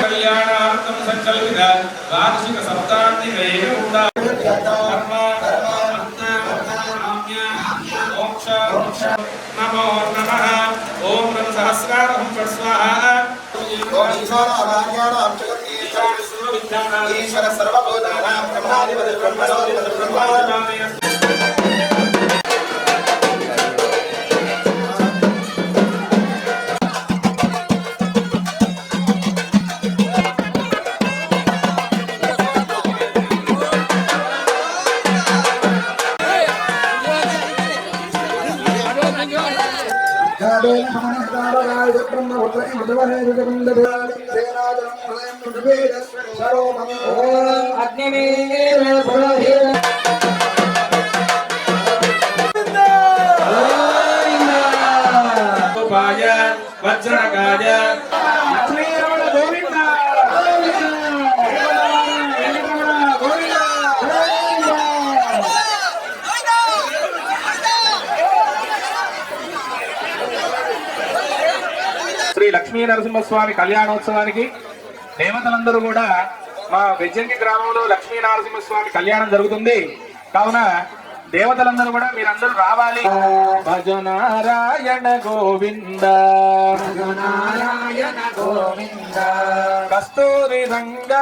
కళ్యాణార్థం సంకల్పిత వార్షిక సప్తాంతిక నమో నమః. ఓం నమ సహస్రారం స్వాహా. ఈశ్వర సర్వభూతానాం బ్రహ్మాధిపతి బ్రహ్మణోధిపతి బ్రహ్మాధిపతి. వజ్రకాయ శ్రీ లక్ష్మీ నరసింహస్వామి కళ్యాణోత్సవానికి దేవతలందరూ కూడా మా బెజ్జంకి గ్రామంలో లక్ష్మీ నరసింహస్వామి కళ్యాణం జరుగుతుంది కావున దేవతలందరూ కూడా మీరందరూ రావాలి. భజనారాయణ గోవింద భజనారాయణ గోవింద కస్తూరి రంగ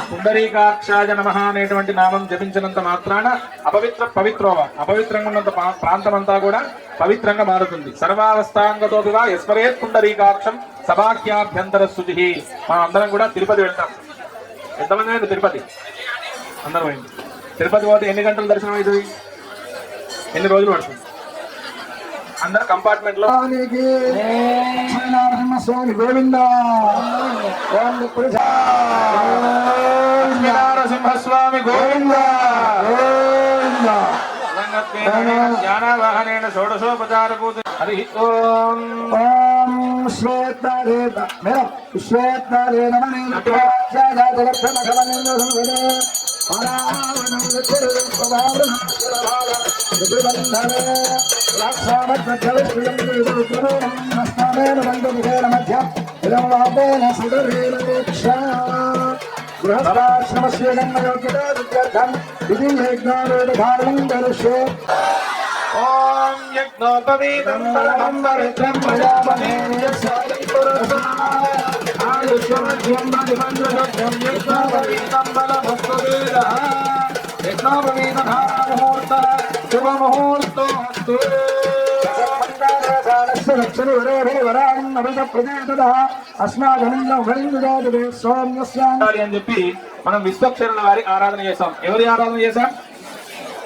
పుండరీకాక్షాయ నమః అనేటువంటి నామం జపించినంత మాత్రాన అపవిత్రంగా ఉన్నంత ప్రాంతం అంతా కూడా పవిత్రంగా మారుతుంది. సర్వావస్థాంగతోపివా యస్మరేత్ పుండరీకాక్షం సభాఖ్యాభ్యంతర శుచి. మనం అందరం కూడా తిరుపతి వెళ్తాం. ఎంతమంది అయింది తిరుపతి? అందరం అయింది. తిరుపతి పోతే ఎన్ని గంటల దర్శనం అవుతుంది? ఎన్ని రోజులు పడుతుంది? అందరు కంపార్ట్మెంట్ లో నరసింహస్వామి గోవింద నరసింహస్వామి గోవింద జ్ఞానవాహనేన షోడశోపచార పూజ. హరి ఓం ఓం యజ్ఞోపవీతం పరమంబరిత్రం అని చెప్పి మనం విశ్వక్షరుల వారి ఆరాధన చేశాం. ఎవరి ఆరాధన చేశాం?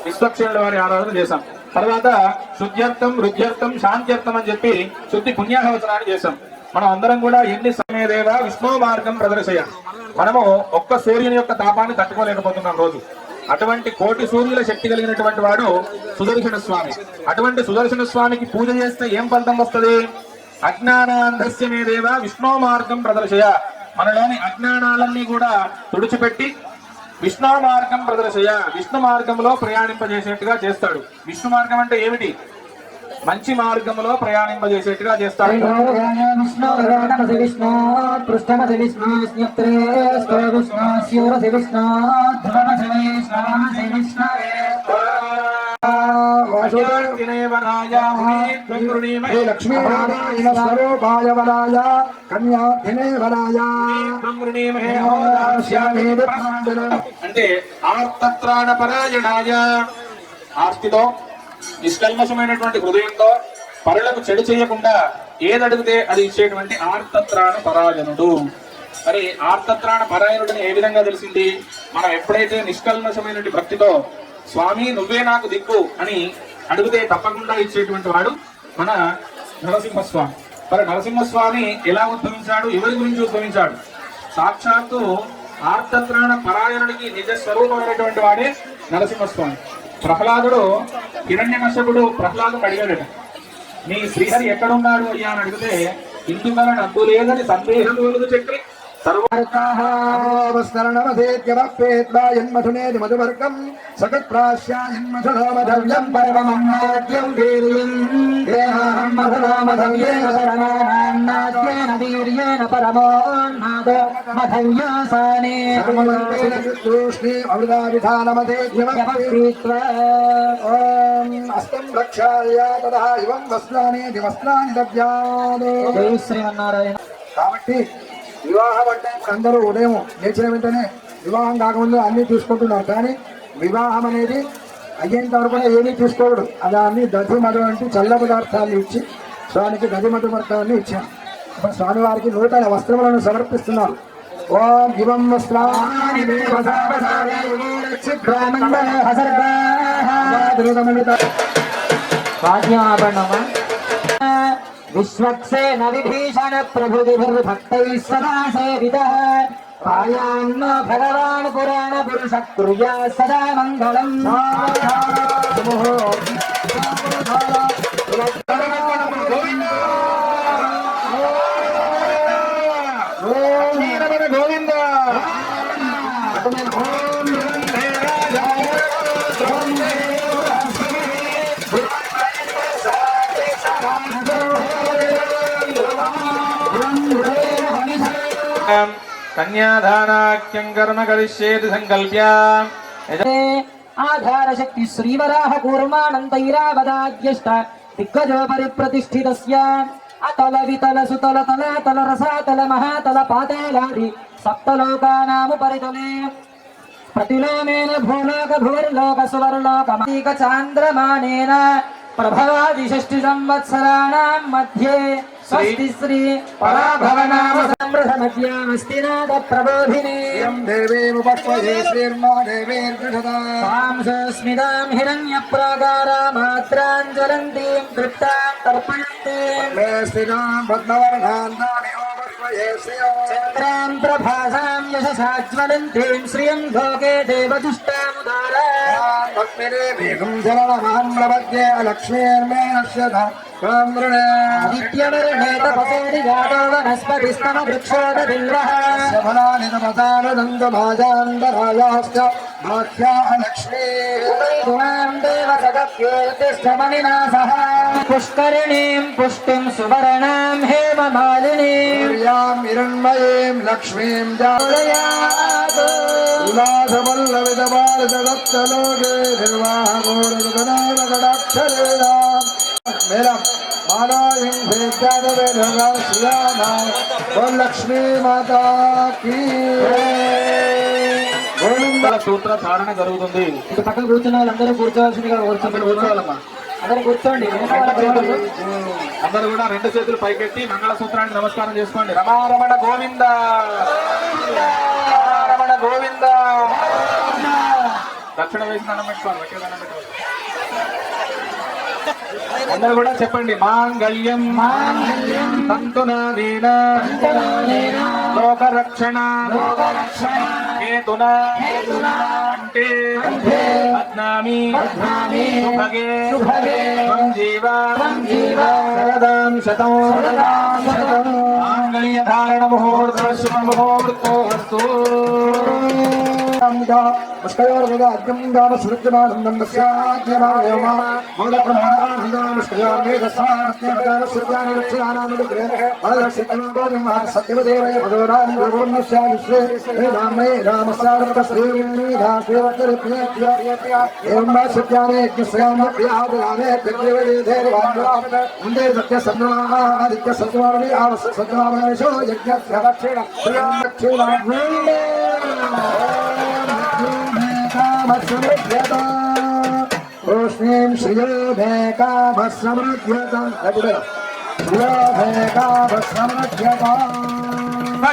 విశ్వక్షరుల వారి ఆరాధన చేశాం. తర్వాత శుద్ధ్యర్థం, రుద్ధ్యర్థం, శాంత్యర్థం అని చెప్పి శుద్ధి పుణ్యాహవచనాన్ని చేశాం. మనం అందరం కూడా ఎన్ని సమయదేవ విష్ణు మార్గం ప్రదర్శయ. మనము ఒక్క సూర్యుని యొక్క తాపాన్ని తట్టుకోలేకపోతున్నాం రోజు. అటువంటి కోటి సూర్యుల శక్తి కలిగినటువంటి వాడు సుదర్శన స్వామి. అటువంటి సుదర్శన స్వామికి పూజ చేస్తే ఏం ఫలితం వస్తుంది? అజ్ఞానాంధస్యమేదేవ విష్ణు మార్గం ప్రదర్శయ. మనలోని అజ్ఞానాలన్నీ కూడా తుడిచిపెట్టి విష్ణు మార్గం ప్రదర్శయ, విష్ణు మార్గంలో ప్రయాణింపజేసేట్టుగా చేస్తాడు. విష్ణు మార్గం అంటే ఏమిటి? మంచి మార్గంలో ప్రయాణింపజేసేట్టుగా చేస్తాడు. అంటే ఆర్తత్రాణ పరాయణాయ, ఆర్తితో నిష్కల్మషమైనటువంటి హృదయంతో పరులకు చెడు చేయకుండా ఏదడిగితే అది ఇచ్చేటువంటి ఆర్తత్రాణ పరాయణుడు. మరి ఆర్తత్రాణ పరాయణుడిని ఏ విధంగా తెలిసింది? మనం ఎప్పుడైతే నిష్కల్మషమైనటువంటి భక్తితో స్వామి నువ్వే నాకు దిక్కు అని అడిగితే తప్పకుండా ఇచ్చేటువంటి వాడు మన నరసింహస్వామి. మరి నరసింహస్వామి ఎలా ఉద్భవించాడు? ఎవరి గురించి ఉద్భవించాడు? సాక్షాత్తు ఆర్తత్రాణ పరాయణుడికి నిజ స్వరూపమైనటువంటి వాడే నరసింహస్వామి. ప్రహ్లాదుడు హిరణ్యకశ్యపుడు ప్రహ్లాదుడు అడిగాడట, నీ శ్రీహరి ఎక్కడున్నాడు అయ్యా అని అడిగితే ఇందుకల డబ్బు లేదని సందేహం వలదు చక్రి మధువర్గం సగత్ప్రాశ్యాయన్మధునామధవ్యం పరమమన్నాద్యం వీర్యం మధునామధవ్యేన శరణానాన్నాద్యేన వీర్యేన పరమోన్నాదో మధవ్యాసానే తూష్ణీ అమృతావిధానమధేద్యమపీత్వా ఓం అస్తం రక్షాయ తదా ఇవం వస్త్రాని వస్త్రాని దవ్యాని. జై శ్రీమన్నారాయణ. కాబట్టి వివాహం అంటే అందరూ ఉదయం లేచిన వెంటనే వివాహం కాకముందు అన్నీ చూసుకుంటున్నారు, కానీ వివాహం అనేది అయ్యేంత వరకు ఏమీ చూసుకోకూడదు. అలా అన్ని దధి మధు అంటే చల్ల పదార్థాలు ఇచ్చి స్వామికి గది మధు పదార్థాన్ని ఇచ్చాను. ఇప్పుడు స్వామివారికి నూతన వస్త్రములను సమర్పిస్తున్నారు. ఓం ఇవం వస్త్రాని విశ్వక్సేన విభీషణ ప్రభుభిర్భక్తైః సదా సేవితః పాయాన్నో భగవాన్ పురాణ పురుష కుర్యాత్ సదా మంగళం. గోవింద కన్యాదానాఖ్యం కర్మ కరిష్యేతి సంకల్ప్య ఆధార శక్తి శ్రీవరాహ కూర్మానంతైరావదాద్యష్ట దిగ్గజోపరి ప్రతిష్ఠితస్య అతల వితల సుతల తల తల రసాతల మహాతల పాతాళాది సప్తలోకానాముపరితలే ప్రతిలోమేన భూలోక భువర్లోక సువర్లోక చాంద్రమానేన ప్రభవాది షష్ఠి సంవత్సరాణాం మధ్యే స్వస్తి శ్రీ పరాభవనామ సమృద్ధ మధ్యామస్తి నాద ప్రబోధిని దేవేముపక్వయే శ్రీర్మా దేవేర్గృఢతాం స్మితాం హిరణ్య ప్రాకారామాత్రాంజ్వలంతీం తృప్తాం తర్పయంతీం స్థితాం పద్మవర్ణాంతాని చంద్రాం ప్రభాసాం యశసాజ్వలంతీం శ్రియం భోగే దేవదుష్టాముదారాం వేగం జలమహం ప్రపద్యే లక్ష్మీర్మే నశ్యత ఆదిత్యవర్ణే తపసేది జాతో వనస్పతిస్తమ వృక్షోదబిల్వః శఫలాని తపసానుదంతమాజాంతరాయాశ్చ మాఖ్యా లక్ష్మీ తుమాం దేవ సగత్యేతిష్టమణినా సహ పుష్కరిణీం పుష్టిం సువర్ణాం హేమమాలినీం యాం హిరణ్మయీం లక్ష్మీం జాతయాత్ ఉల్లాసవల్లవిదబాలజగత్తలోకే నిర్వాహగోరగణాక్షరేణాం మేళం మాలాయం భేద్యాదవేధగా శ్రీరామాయ ఓం లక్ష్మీ మాతా కీ గోవింద సూత్ర ధారణ జరుగుతుంది. ఇటు పక్కన కూర్చున్న వాళ్ళందరూ కూర్చోవాల్సిందిగా కూర్చోవాలమ్మా. అందరూ కూర్చోండి. అందరూ కూడా రెండు చేతులు పైకెత్తి మంగళ సూత్రానికి నమస్కారం చేసుకోండి. రమారమణ గోవింద రమణ గోవింద. దక్షిణ వేసి దండం పెట్టుకోవాలి, వచ్చే దండం పెట్టుకోవాలి. అందరూ కూడా చెప్పండి. మాంగళ్యం తంతునాదీన లోకరక్షణ హేతునా అంటే అజ్ఞామి సుభగే జీవ శరదాం శతం మాంగళ్య ధారణ ముహూర్త శుభ ముహూర్తోస్తు. ముష్కయోర్ముదాద్యం గామ సురుద్యమానందం నస్యాద్యమాయమ మూలప్రమాణానందముష్కయోర్మేధస్వానస్యమదాన సుర్యాని లక్ష్యానానుగ్రే వరదక్షితమోగోజం సత్యవదేవయ భగవరాన్ గురుర్నస్యా విశ్వే రామై రామస్యారత శ్రీమీధాశ్రీవర్తరిప్యేత్య ఏం వా సత్యానే యజ్ఞస్యామ ప్రియాదయానే ప్రతివేదేర్వాణ్యాం ముందే సత్య సద్మాదిత్య సద్మాని ఆవస్య సద్మానేశో యజ్ఞస్య దక్షిణ ప్రియాక్షిణ రోష్ణీం శ్రియో భేకాభస్రమృధ్యత శ్రియోభేకాభస్రమృధ్యత.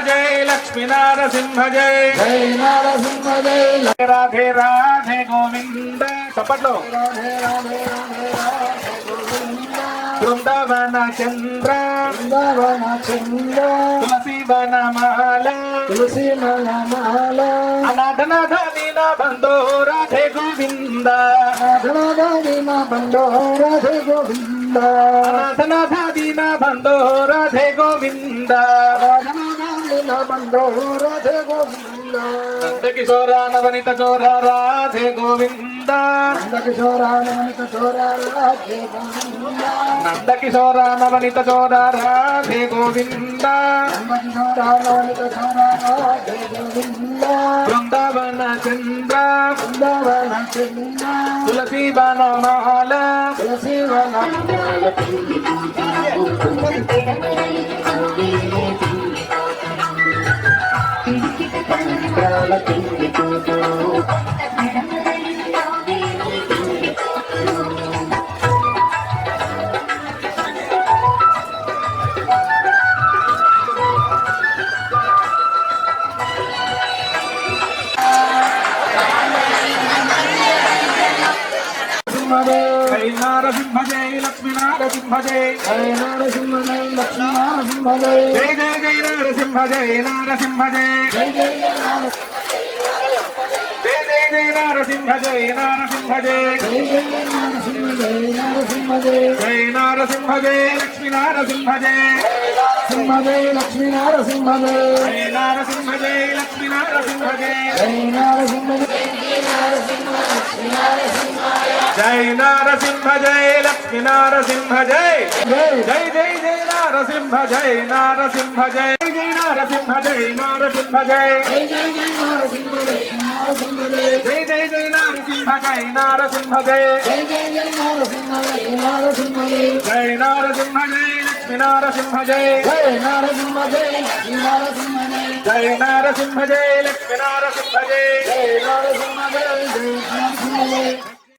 జై లక్ష్మీ నరసింహ జై జై నరసింహ జై రాధే రాధే గోవింద. చప్పట్లో. బృందావన చంద్ర బృందావన చంద్ర తులసి వనమాల తులసి మాల అనాథనాథ దీన బంధో రాధే గోవింద ధనదానిమ బండో రాధే గోవింద అనాథనాథ దీన బంధో రాధే గోవింద ధనదానిమ బండో రాధే గోవింద నందకిశోర నవనిత చోర రాధే గోవింద నందకిశోరానమనిత చోర రాధే గోవింద నందకిశోర నవనిత చోర రాధే గోవింద నందకిశోరానమనిత చోర రాధే గోవింద బృందావన చంద్ర బృందావన చంద్ర తులసి వనమాల తులసి వన జై నారసింహ జై లక్ష్మీ నారసింహ జై జయ నరసింహ జయ లక్ష్మీ నరసింహ జయ జై జై జై నారసింహ జై నారసింహ జై జయ జయ జై జై జై నారసింహ జై నారసింహ జై జయ జయ నరసింహ జయ నరసింహ జయ జై నారసింహ జై లక్ష్మీ నారసింహ జై సింహ జయ లక్ష్మీ నరసింహ జయ జై నారసింహ జై లక్ష్మీ నారసింహ జై జయ నరసింహ జై నారసింహ జై లక్ష్మీ నారసింహ జై జయ జై జై జై నారసింహ జై నారసింహ జై జై నారసింహ జై నారసింహ జై జయ జయ నరసింహ లక్ష్మీ నరసింహ జయ జై జై జై నారసింహ జై నారసింహ జై జయ జయ నరసింహ లక్ష్మీ నరసింహ జయ జై నారసింహ జై లక్ష్మీ నారసింహ జై జయ నరసింహ జయ లక్ష్మీ నరసింహ జయ జై నారసింహ జై లక్ష్మీ నారసింహ జై జయ నరసింహ జయ జయ నరసింహ జయ